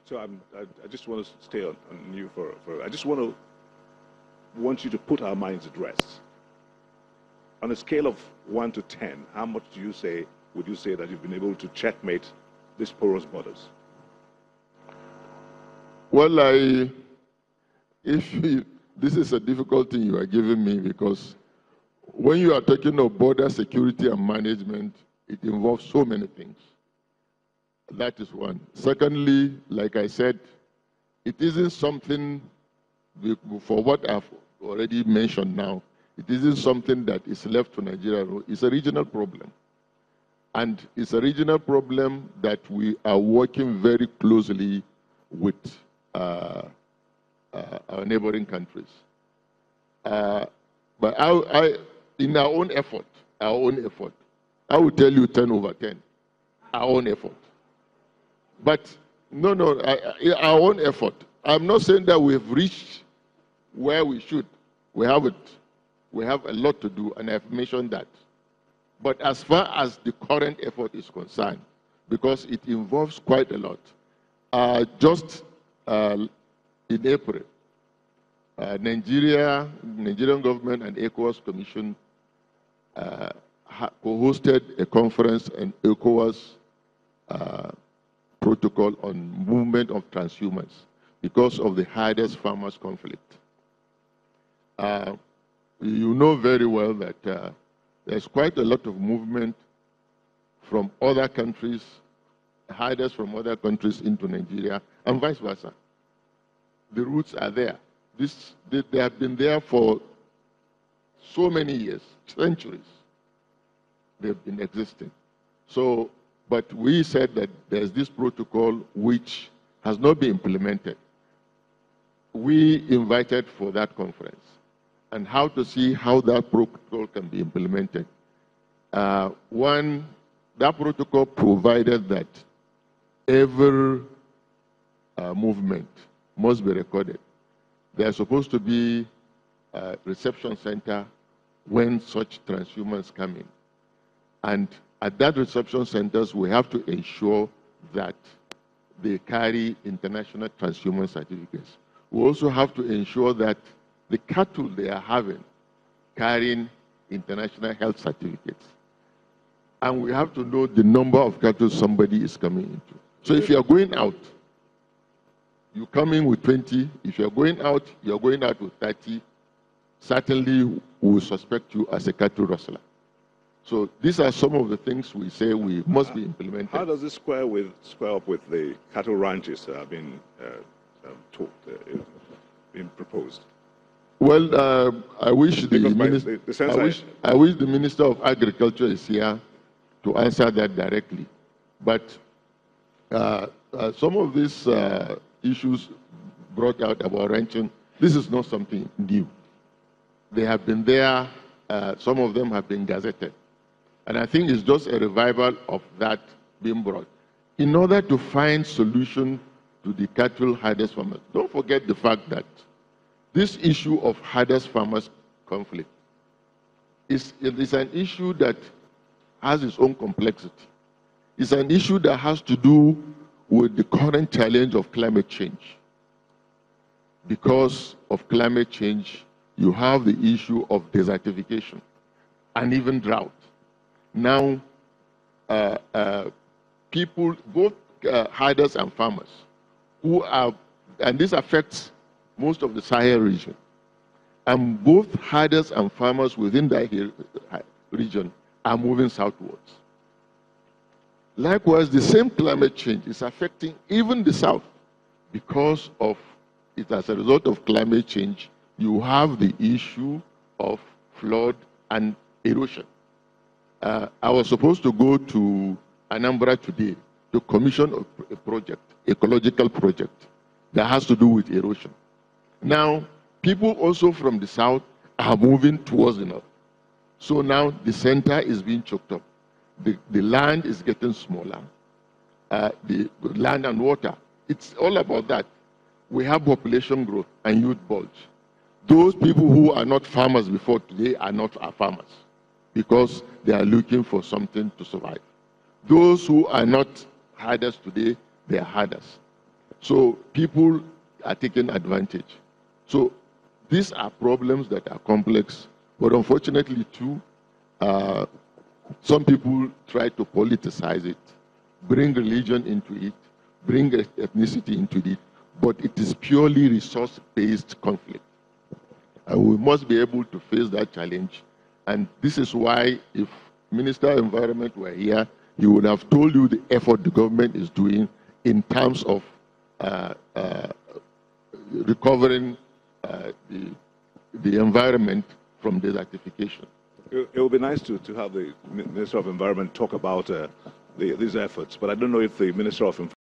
So I just want to stay on you for I just want you to put our minds at rest. On a scale of 1 to 10, how much would you say that you've been able to checkmate these porous borders? Well, this is a difficult thing you are giving me, because when you are talking of border security and management, it involves so many things. That is one. Secondly, like I said, it isn't something, for what I've already mentioned now, it isn't something that is left to Nigeria. It's a regional problem. And it's a regional problem that we are working very closely with our neighboring countries. But in our own effort, I will tell you 10 over 10, our own effort. But no, our own effort. I'm not saying that we've reached where we should. We haven't. We have a lot to do, and I've mentioned that. But as far as the current effort is concerned, because it involves quite a lot, just in April, Nigerian government and ECOWAS Commission co-hosted a conference on ECOWAS protocol on movement of transhumans because of the hardest farmers conflict. You know very well that there's quite a lot of movement from other countries, hiders from other countries into Nigeria, and vice versa. The roots are there. They have been there for so many years, centuries. They've been existing. So, but we said that there's this protocol which has not been implemented. We invited for that conference, and how to see how that protocol can be implemented. One, that protocol provided that every movement must be recorded. There's supposed to be a reception center when such transhumans come in. And at that reception centers, we have to ensure that they carry international transhuman certificates. We also have to ensure that the cattle they are having carrying international health certificates. And we have to know the number of cattle somebody is coming into. So if you are going out, you come in with 20. If you're going out with 30. Certainly, we will suspect you as a cattle rustler. So these are some of the things we say we must be implemented. How does this square up with the cattle ranches that have been been proposed? Well, I wish the Minister of Agriculture is here to answer that directly. But some of these issues brought out about ranching, this is not something new. They have been there. Some of them have been gazetted. And I think it's just a revival of that being brought. In order to find solution to the cattle herders farmers, don't forget the fact that this issue of herders farmers conflict is an issue that has its own complexity. It's an issue that has to do with the current challenge of climate change. Because of climate change, you have the issue of desertification and even drought. Now, people, both herders and farmers, and this affects most of the Sahel region, and both herders and farmers within that region are moving southwards. Likewise, the same climate change is affecting even the south because of it. As a result of climate change, you have the issue of flood and erosion. I was supposed to go to Anambra today to commission a project, ecological project, that has to do with erosion. Now, people also from the south are moving towards the north. So now the center is being choked up. The land is getting smaller. The land and water, it's all about that. We have population growth and youth bulge. Those people who are not farmers before today are not farmers because they are looking for something to survive. Those who are not herders today, they are herders. So people are taking advantage. So these are problems that are complex, but unfortunately too, some people try to politicize it, bring religion into it, bring ethnicity into it, but it is purely resource-based conflict. And we must be able to face that challenge. And this is why if Minister of Environment were here, he would have told you the effort the government is doing in terms of recovering the environment from desertification. It would be nice to have the Minister of Environment talk about these efforts, but I don't know if the Minister of